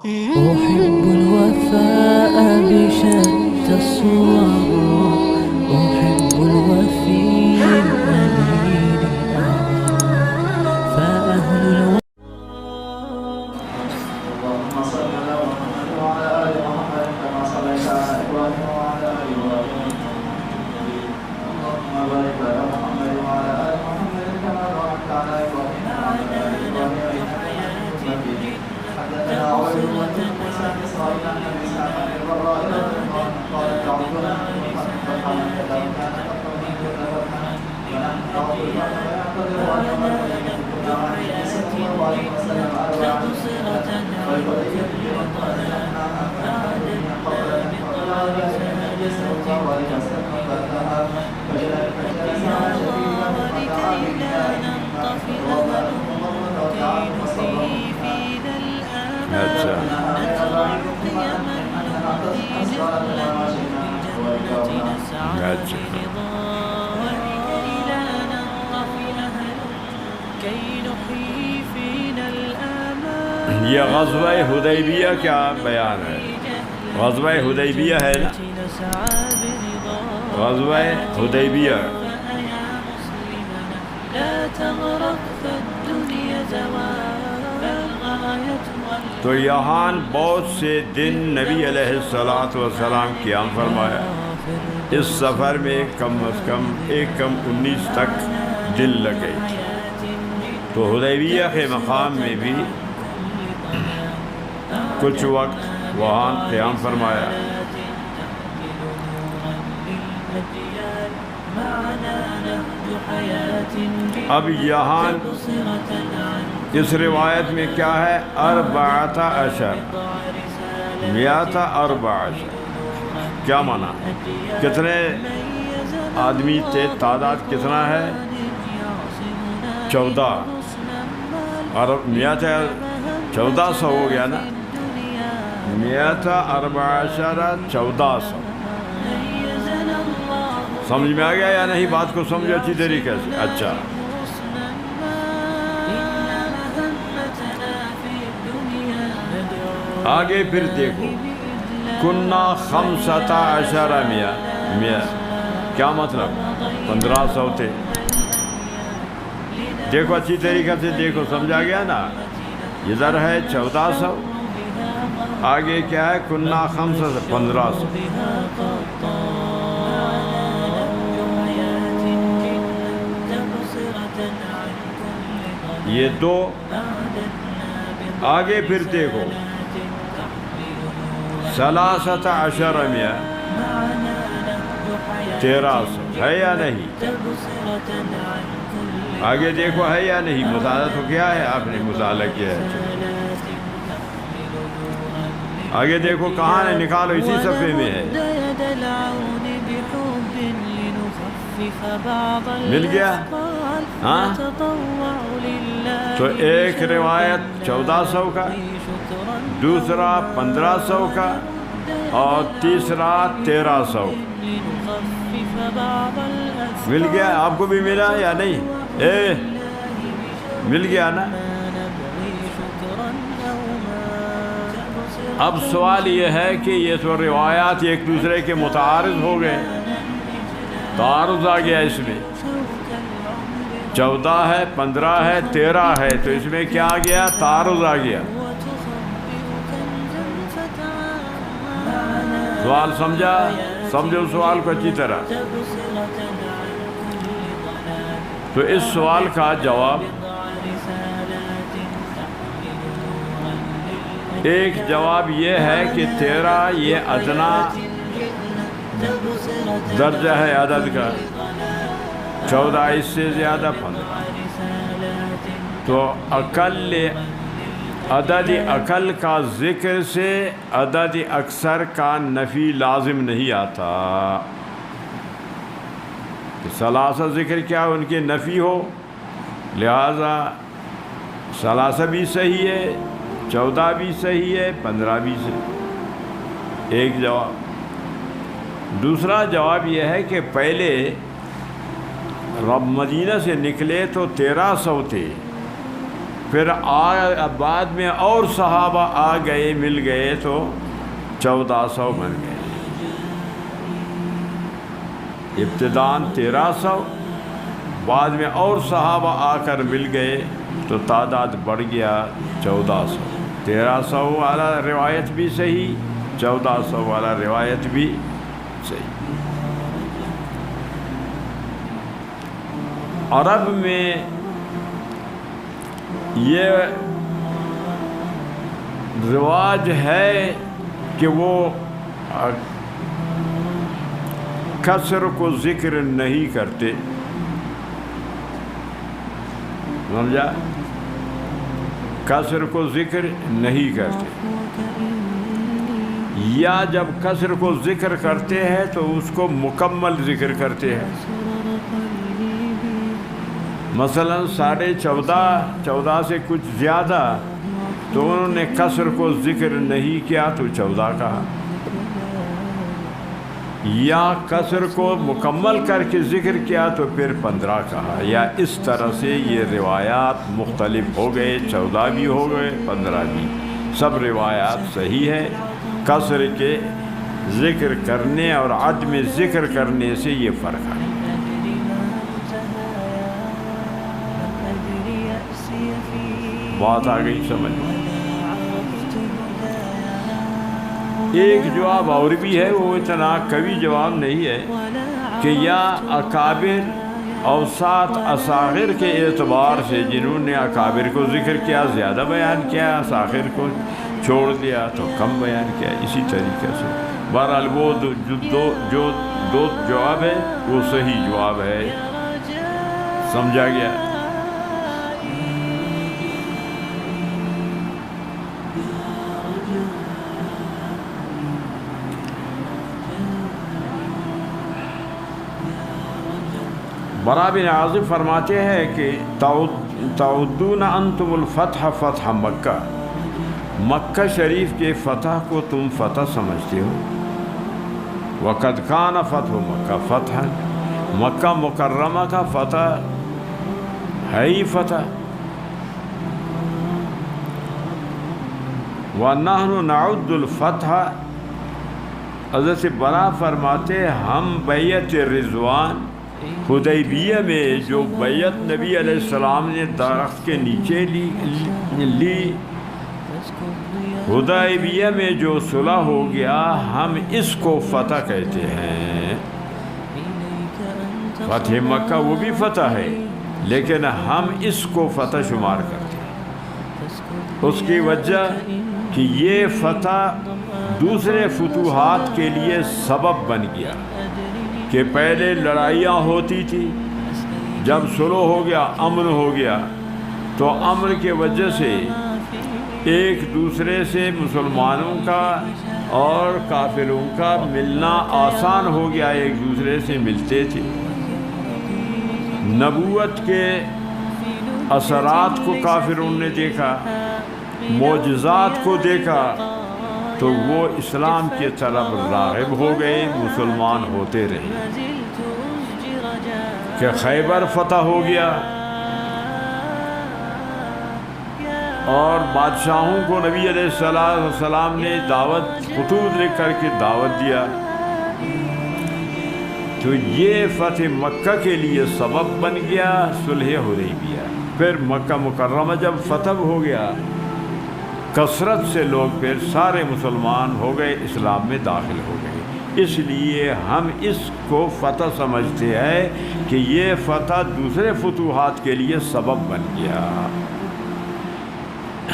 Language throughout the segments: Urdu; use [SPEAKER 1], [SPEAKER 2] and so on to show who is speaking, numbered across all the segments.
[SPEAKER 1] أحب الوفاء بشتى الصور، أحب الوفي الأمين فأهل
[SPEAKER 2] اللهم صل على محمد وعلى آل محمد كما صليت على إبراهيم وعلى آل إبراهيم إنك حميد مجيد. اللهم بارك على محمد وعلى آل محمد كما باركت على إبراهيم وعلى آل إبراهيم إنك حميد مجيد. حدثنا عبد الله بن موسى بن إسرائيل عن أبي إسحاق عن البراء بن عازب قال تعوذنا من فتحا كذا كان تقوم من كذا فتحا ونحن نعوذ بالله ويعتذر عن مرضنا كنا عن النبي صلى الله عليه وسلم أربعا
[SPEAKER 3] یہ غزوہ حدیبیہ کیا بیان ہے؟ غزوہ حدیبیہ ہے نا، غزوہ حدیبیہ. تو یہاں بہت سے دن نبی علیہ السلام قیام فرمایا. اس سفر میں کم از کم 19 تک دن لگے. تو حدیبیہ کے مقام میں بھی کچھ وقت وہاں قیام فرمایا. اب یہاں اس روایت میں کیا ہے؟ 14 میاتہ 14. کیا معنی؟ کتنے آدمی تھے؟ تعداد کتنا ہے؟ 14. اور میاتہ 1400 ہو گیا نا. میاتہ 14 1400. سمجھ میں آ گیا یا نہیں؟ بات کو سمجھو اچھی طریقے سے. اچھا، آگے پھر دیکھو. کنہ 15 میہ کیا مطلب؟ 1500 تھے. دیکھو اچھی طریقے سے دیکھو، سمجھا گیا نا؟ ادھر ہے 1400، آگے کیا ہے؟ کنہ 1500. یہ 2. آگے پھر دیکھو 13 میہ 1300 ہے یا نہیں؟ آگے دیکھو ہے یا نہیں؟ مطالعہ تو کیا ہے؟ آپ نے مطالعہ کیا ہے. آگے دیکھو کہاں ہے؟ نکالو، اسی صفحے میں ہے. مل گیا؟ ہاں. تو ایک روایت 1400 کا، دوسرا 1500 کا، اور تیسرا 1300. مل گیا؟ آپ کو بھی ملا یا نہیں؟ مل گیا نا؟ اب سوال یہ ہے کہ یہ تو روایات ایک دوسرے کے متعارض ہو گئے، تعارض آ گیا اس میں. 14 ہے، 15 ہے، 13 ہے، تو اس میں کیا آ گیا؟ تعارض آ گیا. سوال سمجھا؟ سمجھو سوال کو اچھی طرح. تو اس سوال کا جواب، ایک جواب یہ ہے کہ 13 یہ ادنا درجہ ہے عدد کا، 14 اس سے زیادہ 15. تو اقل عدد اقل کا ذکر سے عدد اکثر کا نفی لازم نہیں آتا. ثلاثہ ذکر کیا ان کے نفی ہو، لہذا ثلاثہ بھی صحیح ہے، 14 بھی صحیح ہے، 15 بھی صحیح. ایک جواب. دوسرا جواب یہ ہے کہ پہلے رب مدینہ سے نکلے تو 1300 تھے، پھر بعد میں اور صحابہ آ گئے مل گئے تو 1400 بن گئے، ابتداً 1300، بعد میں اور صحابہ آ کر مل گئے تو تعداد بڑھ گیا 1400۔ 1300 والا روایت بھی صحیح، 1400 والا روایت بھی صحیح۔ عرب میں یہ رواج ہے کہ وہ کسر کو ذکر نہیں کرتے، سمجھا؟ کسر کو ذکر نہیں کرتے، یا جب کسر کو ذکر کرتے ہیں تو اس کو مکمل ذکر کرتے ہیں۔ مثلا 14.5 سے کچھ زیادہ تو انہوں نے کسر کو ذکر نہیں کیا تو 14 کہا، یا کسر کو مکمل کر کے ذکر کیا تو پھر 15 کہا، یا اس طرح سے یہ روایات مختلف ہو گئے، 14 بھی ہو گئے 15 بھی، سب روایات صحیح ہے۔ کسر کے ذکر کرنے اور عدم ذکر کرنے سے یہ فرق ہے۔ بات آ گئی سمجھ میں؟ ایک جواب اور بھی ہے، وہ اتنا قوی جواب نہیں ہے کہ یا اکابر اوساط اصاغر کے اعتبار سے جنہوں نے اکابر کو ذکر کیا زیادہ بیان کیا، اصاغر کو چھوڑ دیا تو کم بیان کیا، اسی طریقے سے۔ بہرحال وہ جو دو جواب ہے وہ صحیح جواب ہے، سمجھا گیا؟ برا بن عازب فرماتے ہیں کہ تعدون انتم الفتح فتح مکہ، مکہ شریف کے فتح کو تم فتح سمجھتے ہو۔ وقد کان فتح مکہ فتح، مکہ مکرمہ کا فتح ہے ہی فتح۔ وَنَحْنُ نَعُدُّ الْفَتْحَ، حضرت برا فرماتے ہم بیعت رضوان حدیبیہ میں جو بیعت نبی علیہ السلام نے درخت کے نیچے لی، حدیبیہ میں جو صلح ہو گیا، ہم اس کو فتح کہتے ہیں۔ فتح مکہ وہ بھی فتح ہے، لیکن ہم اس کو فتح شمار کرتے ہیں۔ اس کی وجہ کہ یہ فتح دوسرے فتوحات کے لیے سبب بن گیا کہ پہلے لڑائیاں ہوتی تھی، جب صلح ہو گیا، امن ہو گیا، تو امن کی وجہ سے ایک دوسرے سے مسلمانوں کا اور کافروں کا ملنا آسان ہو گیا، ایک دوسرے سے ملتے تھے۔ نبوت کے اثرات کو کافروں نے دیکھا، معجزات کو دیکھا، تو وہ اسلام کی طرف راغب ہو گئے، مسلمان ہوتے رہے۔ کہ خیبر فتح ہو گیا اور بادشاہوں کو نبی علیہ السلام نے خطوط لکھ کر کے دعوت دیا، تو یہ فتح مکہ کے لیے سبب بن گیا صلح حدیبیہ۔ پھر مکہ مکرمہ جب فتح ہو گیا، کثرت سے لوگ پھر سارے مسلمان ہو گئے، اسلام میں داخل ہو گئے۔ اس لیے ہم اس کو فتح سمجھتے ہیں کہ یہ فتح دوسرے فتوحات کے لیے سبب بن گیا۔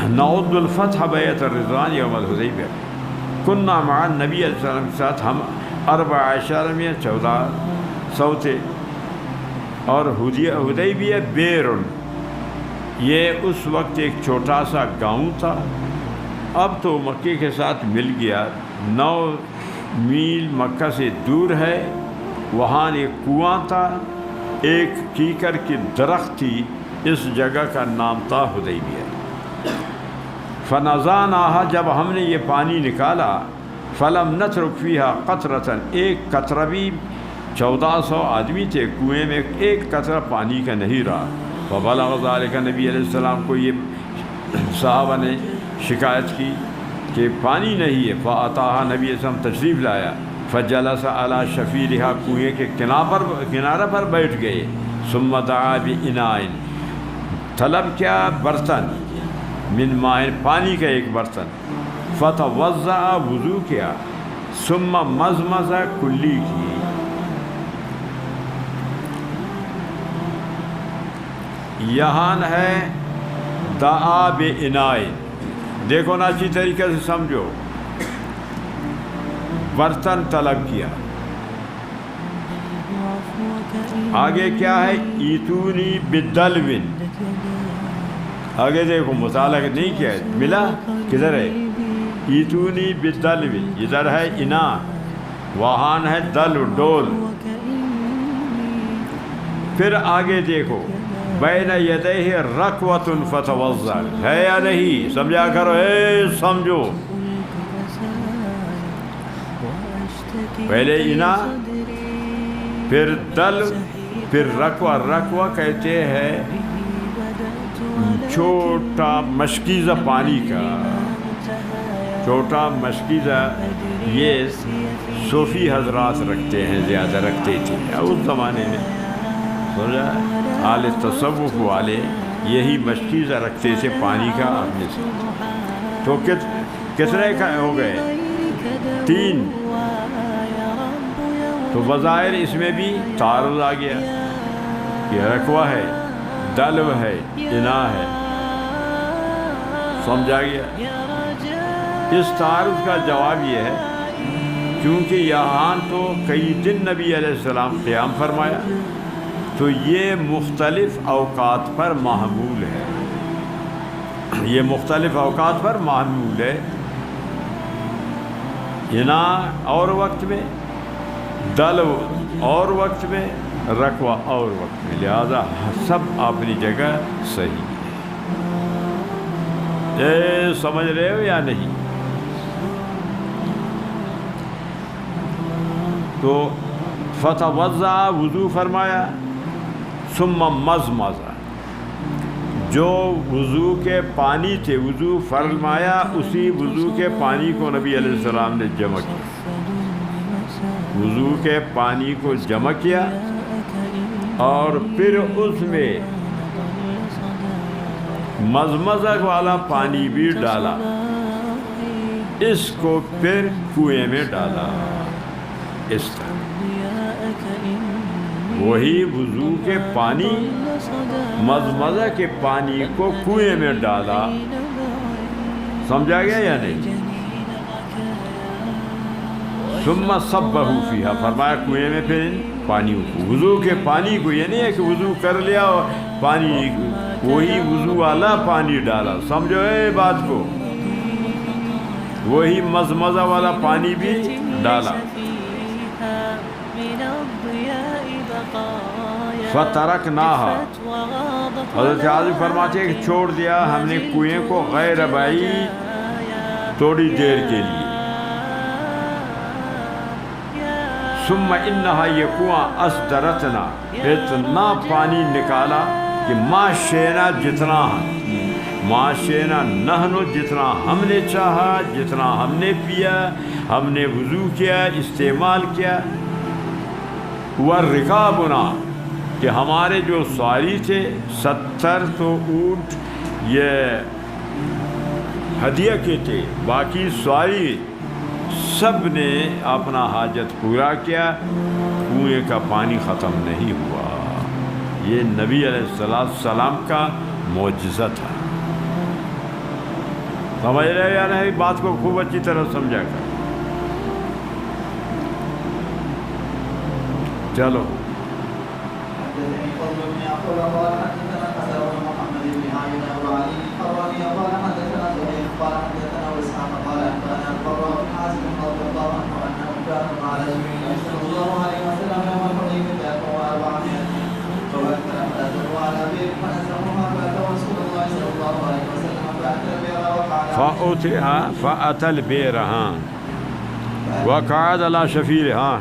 [SPEAKER 3] نعد الفتح بیعت الرضوان یوم الحدیبیہ، کننا مع النبی علیہ السلام کے ساتھ ہم 14 میں 1400 تھے، اور حدیبیہ بیرن، یہ اس وقت ایک چھوٹا سا گاؤں تھا، اب تو مکے کے ساتھ مل گیا، 9 میل مکہ سے دور ہے۔ وہاں ایک کنواں تھا، ایک کیکر کی درخت تھی، اس جگہ کا نام تھا حدیبیہ۔ فنزعناها، جب ہم نے یہ پانی نکالا، فلم نترک فیہا قطرۃ، ایک قطرہ بھی، 1400 آدمی تھے، کنویں میں ایک قطرہ پانی کا نہیں رہا۔ فبلغ ذلك نبی علیہ السلام کو یہ صحابہ نے شکایت کی کہ پانی نہیں ہے، فاتاہا نبی اسلام تشریف لایا، فجلس علی شفیرہا کنویں کے کنارہ پر بیٹھ گئے، ثم دعا باناء طلب کیا برتن، من ماء پانی کا ایک برتن، فتوضأ وضو کیا، ثم مضمض کلی کی، یہاں ہے دعا باناء، دیکھو نا اچھی طریقے سے سمجھو، برتن طلب کیا، آگے کیا ہے، ایتونی بدلو، آگے دیکھو مطالعہ نہیں کیا ہے، ملا کدھر ہے، ایتونی بدلو، ادھر ہے انا، وہاں ہے دلو ڈول، پھر آگے دیکھو بین یدیہ رکوۃ فتوضأ، ہے یا نہیں، سمجھا کرو، سمجھو، پہلے انا پھر دل پھر رکوہ، رکوہ کہتے ہیں چھوٹا مشکیزہ پانی کا، چھوٹا مشکیزہ، یہ صوفی حضرات رکھتے ہیں، زیادہ رکھتے تھے اس زمانے میں، سمجھا، اہل تصوف والے یہی مشکیزہ رکھتے تھے پانی کا اپنے سے، تو کتنے کا ہو گئے، 3، تو بظاہر اس میں بھی تعارض آ گیا، یہ رکوہ ہے، دلو ہے، انا ہے، سمجھا گیا، اس تعارض کا جواب یہ ہے کیونکہ یہاں تو کئی دن نبی علیہ السلام قیام فرمایا، تو یہ مختلف اوقات پر محمول ہے، یہ مختلف اوقات پر محمول ہے، انا اور وقت میں، دلو اور وقت میں، رکوہ اور وقت میں، لہذا سب اپنی جگہ صحیح ہے، سمجھ رہے ہو یا نہیں؟ تو فتوضأ وضو فرمایا، ثم مضمض، جو وضو کے پانی تھے، وضو فرمایا، اسی وضو کے پانی کو نبی علیہ السلام نے جمع کیا، وضو کے پانی کو جمع کیا اور پھر اس میں مضمضہ والا پانی بھی ڈالا، اس کو پھر کنویں میں ڈالا، اس طرح وہی وضو کے پانی، مضمضہ کے پانی کو کنویں میں ڈالا، سمجھا گیا یا نہیں؟ ثم صبہ فیہا، فرمایا کنویں میں پھر پانی کو، وضو کے پانی کو، یہ نہیں ہے کہ وضو کر لیا اور پانی، وہی وضو والا پانی ڈالا، سمجھو بات کو، وہی مضمضہ والا پانی بھی ڈالا، فترکناہا، حضرت عاصم فرماتے ہیں کہ چھوڑ دیا ہم نے کنویں کو غیر بعید تھوڑی دیر کے لیے، ثم انہا، یہ کنواں، اصدرتنا، اتنا پانی نکالا کہ ما شینا، جتنا ما شینا نہنو، جتنا ہم نے چاہا، جتنا ہم نے پیا، ہم نے وضو کیا، استعمال کیا، ورکابنا، کہ ہمارے جو سواری تھے 70 تو اونٹ یہ ہدیہ کے تھے، باقی سواری سب نے اپنا حاجت پورا کیا، کنویں کا پانی ختم نہیں ہوا، یہ نبی علیہ السلام کا معجزہ تھا، سمجھ رہے یا نہیں؟ بات کو خوب اچھی طرح سمجھا کر، چلو فأتى البئر، وقعد على شفيرها،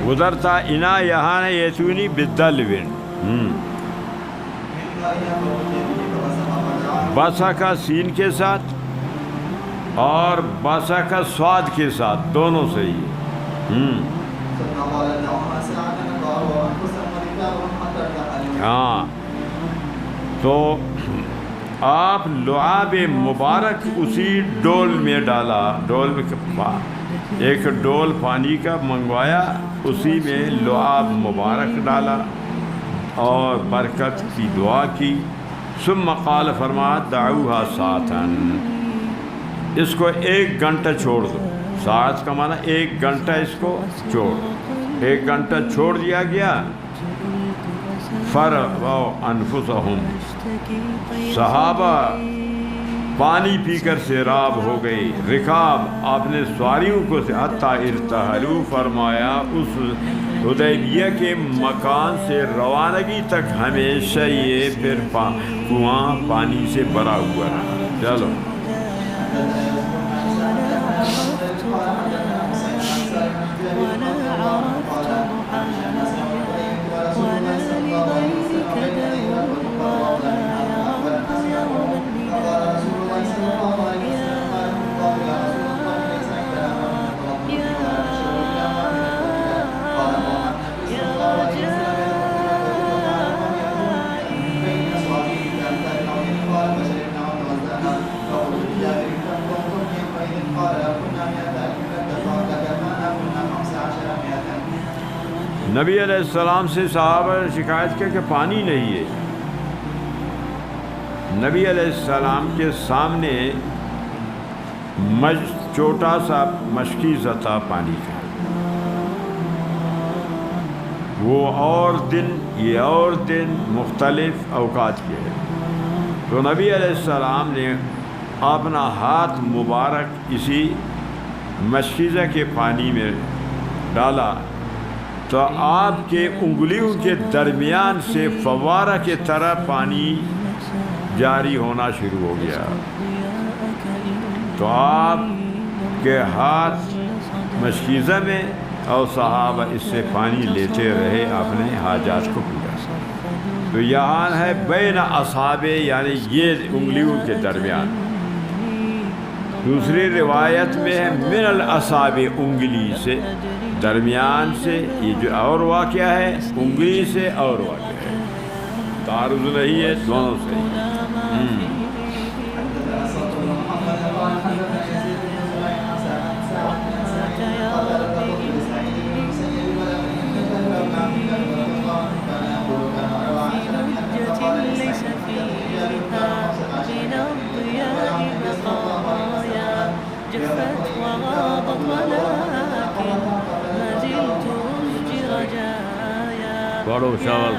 [SPEAKER 3] ادھر تھا انا، یہاں ہے یتونی بدلو، باسا کا سین کے ساتھ اور باسا کا سواد کے ساتھ دونوں صحیح ہے. ہاں تو آپ لعاب مبارک اسی ڈول میں ڈالا، ڈول میں ایک ڈول پانی کا منگوایا، اسی میں لعاب مبارک ڈالا اور برکت کی دعا کی. ثم قال فرمایا دعوها ساعتا، اس کو 1 گھنٹہ چھوڑ دو. ساعت کا معنی 1 گھنٹہ اس کو چھوڑ، 1 گھنٹہ چھوڑ دیا گیا. فرغوا انفسهم، صحابہ پانی پی کر سیراب ہو گئی. رکاب، آپ نے سواریوں کو سے حتی ارتحلوا، فرمایا اس حدیبیہ کے مکان سے روانگی تک ہمیشہ یہ پھر کنواں پانی سے بھرا ہوا رہا. چلو نبی علیہ السلام سے صحابہ نے شکایت کی کہ پانی نہیں ہے. نبی علیہ السلام کے سامنے چھوٹا سا مشکیزہ تھا پانی کا، وہ اور دن یہ اور دن مختلف اوقات کے ہے. تو نبی علیہ السلام نے اپنا ہاتھ مبارک اسی مشکیزہ کے پانی میں ڈالا تو آپ کے انگلیوں کے درمیان سے فوارہ کی طرح پانی جاری ہونا شروع ہو گیا. تو آپ کے ہاتھ مشکیزہ میں اور صحابہ اس سے پانی لیتے رہے، اپنے حاجات کو پورا. تو یہاں ہے بین اصابع، یعنی یہ انگلیوں کے درمیان. دوسری روایت میں ہے من الاصابع، انگلی سے درمیان سے. یہ جو اور واقعہ ہے انگلی سے اور واقعہ ہے، تعارض نہیں ہے، دونوں سے. پڑھو شاول.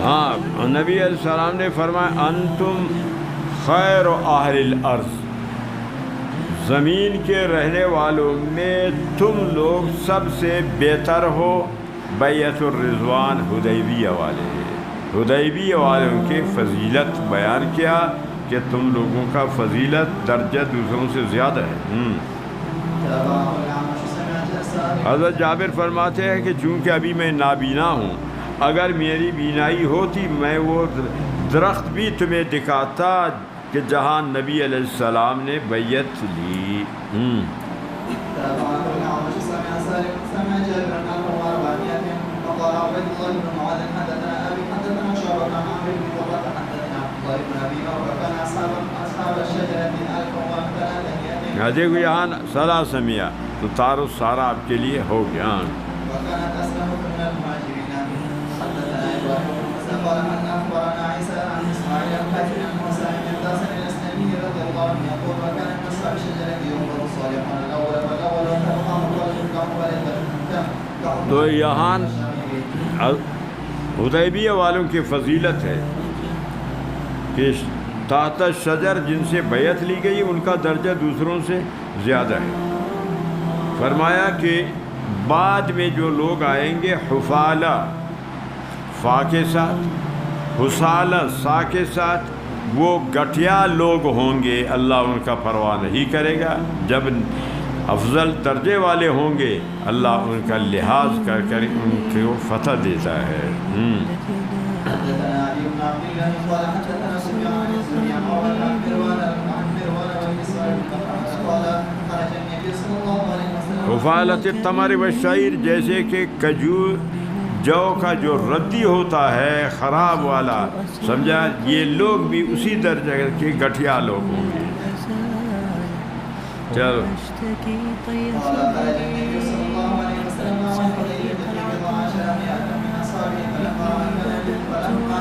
[SPEAKER 3] ہاں، نبی علیہ السلام نے فرمایا انتم خیر اہل الارض، زمین کے رہنے والوں میں تم لوگ سب سے بہتر ہو. بیعت الرضوان حدیبیہ والے، حدیبیہ والوں کی فضیلت بیان کیا کہ تم لوگوں کا فضیلت درجہ دوسروں سے زیادہ ہے. حضرت جابر فرماتے ہیں کہ چونکہ ابھی میں نابینا ہوں، اگر میری بینائی ہوتی میں وہ درخت بھی تمہیں دکھاتا کہ جہاں نبی علیہ السلام نے بیعت لی. دیکھو یہاں صلاح سمیہ تو تعارف سارا آپ کے لیے ہو گیا. تو یہاں حدیبیہ والوں کی فضیلت ہے کہ تحت شجر جن سے بیعت لی گئی ان کا درجہ دوسروں سے زیادہ ہے. فرمایا کہ بعد میں جو لوگ آئیں گے حفالہ، فا کے ساتھ، حسالہ سا کے ساتھ، وہ گٹھیا لوگ ہوں گے اللہ ان کا پرواہ نہیں کرے گا. جب افضل درجے والے ہوں گے اللہ ان کا لحاظ کر کر ان کو فتح دیتا ہے.
[SPEAKER 2] حدثنا علي بن عبد الله قال حدثنا سفيان عن الزهري عن عمر بن مروان بن اسماعيل بن قال خرج النبي صلى الله عليه وسلم
[SPEAKER 3] حفالت التمر والشعیر، جیسے کہ کھجور جو کا جو ردی ہوتا ہے خراب والا، سمجھا، یہ لوگ بھی اسی درجے کے گٹھیا لوگ ہوں گے. چلو
[SPEAKER 2] قال خرج النبي صلى الله عليه وسلم والحديبية في بضع عشر مئة من أصحابه فلما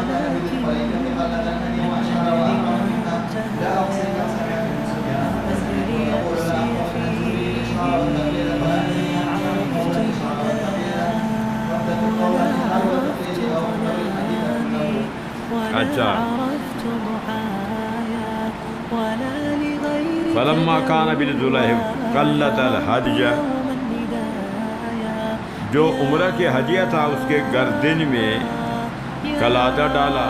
[SPEAKER 2] كان بالحديبية قال النبي وأشار وأمر منا لا أحصي كم سمعت من سفيان فأسألني يقول لا أقول من سبيل إشارة تقليل ولا أدري عن قول إشارة تقليلا وقت القول الإشارة وتقليل أو من الحديث من
[SPEAKER 3] اچھا. فلما کان بالذلیحہ قلت الحدج، جو عمرہ کے ہدیہ تھا اس کے گردن میں قلادہ ڈالا.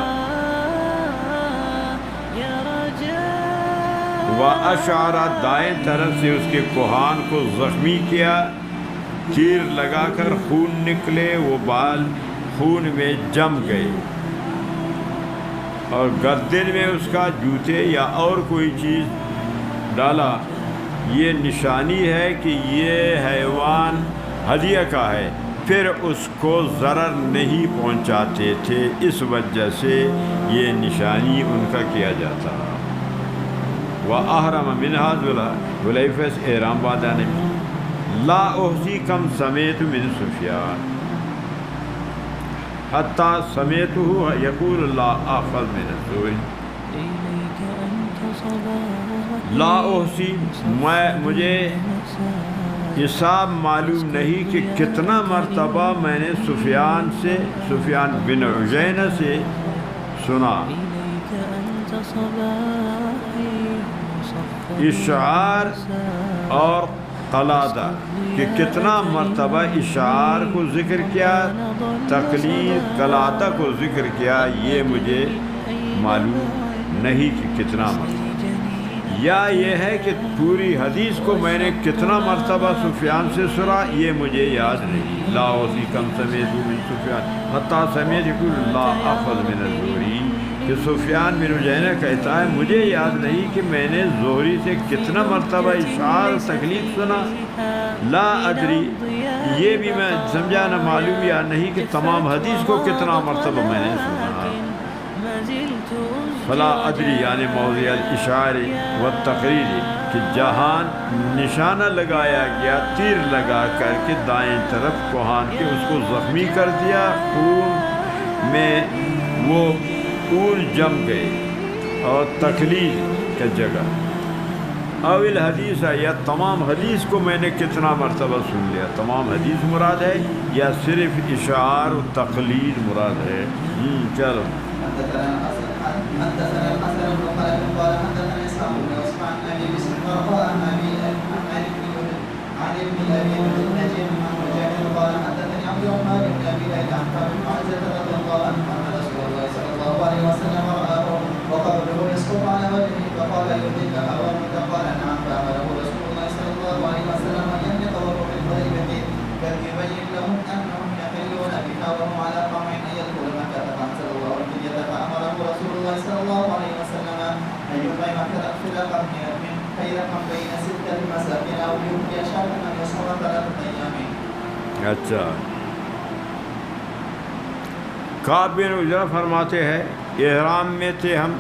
[SPEAKER 3] واشعر، دائیں طرف سے اس کے کوہان کو زخمی کیا، تیر لگا کر خون نکلے، وہ بال خون میں جم گئے، اور گردن میں اس کا جوتے یا اور کوئی چیز ڈالا. یہ نشانی ہے کہ یہ حیوان ہدیہ کا ہے، پھر اس کو ضرر نہیں پہنچاتے تھے، اس وجہ سے یہ نشانی ان کا کیا جاتا. وَأَحْرَمَ مِنْهَا ذُوالْحُلَیفَہ سے احرام باندھا نے. لا احصی کم سمیت من سفیان حتی سمیتہ یقول لا آخذ من الزور. لا احصی، مجھے حساب معلوم نہیں کہ کتنا مرتبہ میں نے سفیان بن عیینہ سے سنا اشعار اور قلادہ، کہ کتنا مرتبہ اشعار کو ذکر کیا، تقلید قلادہ کو ذکر کیا، یہ مجھے معلوم نہیں کہ کتنا مرتبہ. یا یہ ہے کہ پوری حدیث کو میں نے کتنا مرتبہ سفیان سے سنا، یہ مجھے یاد نہیں. لا احصی کم سمیت من سفیان حتی سمیت یقول لا آخذ من الزہری، کہ سفیان بن عیینہ کہتا ہے مجھے یاد نہیں کہ میں نے زہری سے کتنا مرتبہ اشعار تقلید سنا. لا ادری، یہ بھی میں سمجھا نہ معلوم یا نہیں کہ تمام حدیث کو کتنا مرتبہ میں نے سنا. فلا ادری یعنی موضع الاشعار والتقریر، کہ جہاں نشانہ لگایا گیا تیر لگا کر کے دائیں طرف کوہان کے اس کو زخمی کر دیا، خون میں وہ خون جم گئے، اور تقلید کی جگہ. اول حدیث ہے، یا تمام حدیث کو میں نے کتنا مرتبہ سن لیا، تمام حدیث مراد ہے یا صرف اشعار و تقلید مراد ہے. چلو.
[SPEAKER 2] حدثنا الحسن بن خالد قال حدثنا اسحاق بن عثمان عن ابي بسر قال عن ابي نجيب عن مجاهد قال حدثني عبد الرحمن بن ابي ليلى عن ابي معزه رضي الله عنه ان رسول الله صلى الله عليه وسلم رآه وقبله يسقط على وجهه فقال يهديك اوامك قال نعم فامره رسول الله صلى الله عليه وسلم ان يتوضوا بالحديبيه كيبين لهم انهم يحلون بها وهم على قمع ان يدخل مكه فانزل الله الفديه فامره رسول الله صلى الله عليه وسلم ان يطعم خلقا من خيرا بين سته مساكين او يهدي شاة من يصوم 3 ايام.
[SPEAKER 3] اچھا. کعب بن عجرہ فرماتے ہیں احرام میں تھے ہم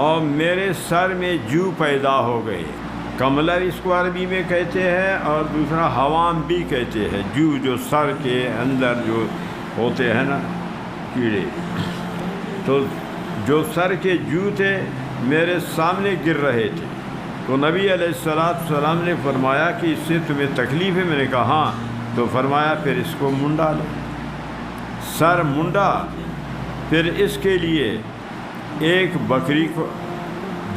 [SPEAKER 3] اور میرے سر میں جو پیدا ہو گئے. کملر اس کو عربی میں کہتے ہیں اور دوسرا حوام بھی کہتے ہیں. جو سر کے اندر جو ہوتے ہیں نا کیڑے، تو جو سر کے جو تھے میرے سامنے گر رہے تھے. تو نبی علیہ السلام نے فرمایا کہ اس سے تمہیں تکلیف ہے؟ میں نے کہا ہاں. تو فرمایا پھر اس کو منڈا لو. سر منڈا، پھر اس کے لیے ایک بکری کو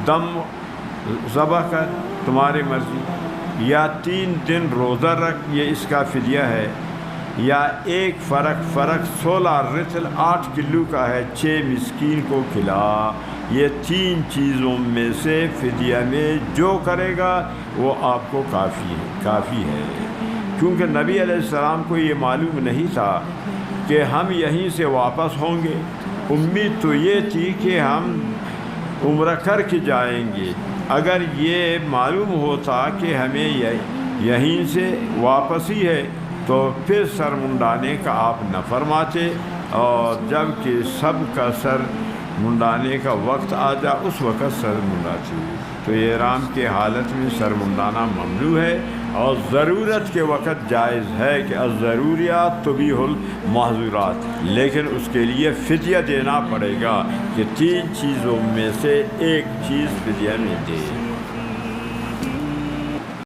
[SPEAKER 3] دم ذبح کر، تمہاری مرضی، یا 3 دن روزہ رکھ، یہ اس کا فدیہ ہے. یا ایک فرق 16 رطل 8 کلو کا ہے، 6 مسکین کو کھلا۔ یہ 3 چیزوں میں سے فدیہ میں جو کرے گا وہ آپ کو کافی ہے۔ کیونکہ نبی علیہ السلام کو یہ معلوم نہیں تھا کہ ہم یہیں سے واپس ہوں گے، امید تو یہ تھی کہ ہم عمرہ کر کے جائیں گے۔ اگر یہ معلوم ہوتا کہ ہمیں یہیں سے واپس ہی ہے تو پھر سر منڈانے کا آپ نہ فرماتے، اور جب کہ سب کا سر منڈانے کا وقت آ جا اس وقت سر منڈاتے۔ تو احرام کے حالت میں سر منڈانا ممنوع ہے، اور ضرورت کے وقت جائز ہے کہ الضروریات تبیح المحظورات، لیکن اس کے لیے فدیہ دینا پڑے گا کہ 3 چیزوں میں سے ایک چیز فدیہ میں دے۔